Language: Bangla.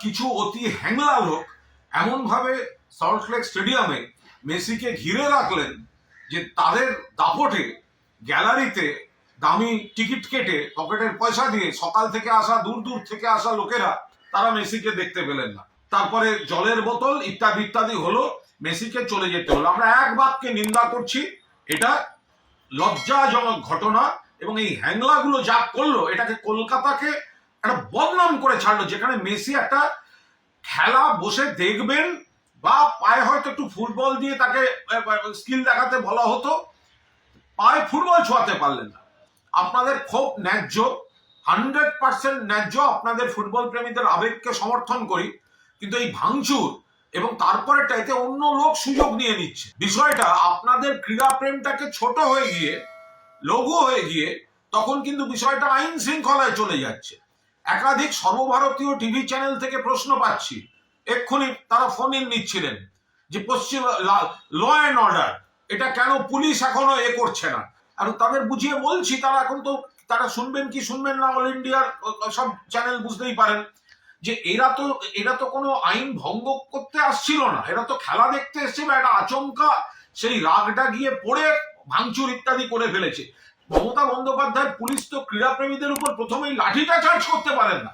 কিছু অতি হ্যাংলা লোক এমনভাবে সল্টলেক স্টেডিয়ামে মেসিকে ঘিরে রাখলেন যে তাদের দাপটে গ্যালারিতে দামি টিকিট কেটে পকেটের পয়সা দিয়ে সকাল থেকে আসা দূর দূর থেকে আসা লোকেরা তারা মেসিকে দেখতে পেলেন না। তারপরে জলের বোতল ইত্যাদি ইত্যাদি হলো, মেসিকে চলে যেতে হলো। আমরা এক বাক্যে নিন্দা করছি, এটা লজ্জাজনক ঘটনা। এবং এই হ্যাংলাগুলো যা করলো, এটাকে কলকাতাকে একটা বদনাম করে ছাড়লো, যেখানে মেসি একটা খেলা বসে দেখবেন বা পায়ে হয়তো একটু ফুটবল দিয়ে তাকে স্কিল দেখাতে বলা হতো, পায়ে ফুটবল ছোঁয়াতে পারলেন না। আপনাদের খুব ন্যায্য, 100% ন্যায্য, আপনাদের ফুটবল প্রেমীদের আবেগকে সমর্থন করি, কিন্তু এই ভাঙচুর এবং তারপরে এতে অন্য লোক সুযোগ নিয়ে নিচ্ছে। বিষয়টা আপনাদের ক্রীড়া প্রেমটাকে ছোট হয়ে গিয়ে লঘু হয়ে গিয়ে তখন কিন্তু বিষয়টা আইন শৃঙ্খলায় চলে যাচ্ছে। একাধিক সর্বভারতীয় টিভি চ্যানেল থেকে প্রশ্ন পাচ্ছি, এক্ষুনি তারা ফোন ইন নিচ্ছিলেন যে পশ্চিম ল অ্যান্ড অর্ডার, এটা কেন পুলিশ এখনো করছে না। আর তাদের বুঝিয়ে বলছি, তারা এখন তো তারা শুনবেন কি শুনবেন না, অল ইন্ডিয়ার সব চ্যানেল বুঝতেই পারেন যে এরা তো কোনো আইন ভঙ্গ করতে আসছিল না, এরা তো খেলা দেখতে এসেছিল। একটা আচমকা সেই রাগটা গিয়ে পড়ে ভাঙচুর ইত্যাদি করে ফেলেছে। মমতা বন্দ্যোপাধ্যায়ের পুলিশ তো ক্রীড়াপ্রেমীদের উপর প্রথমেই লাঠিটা চার্জ করতে পারেন না,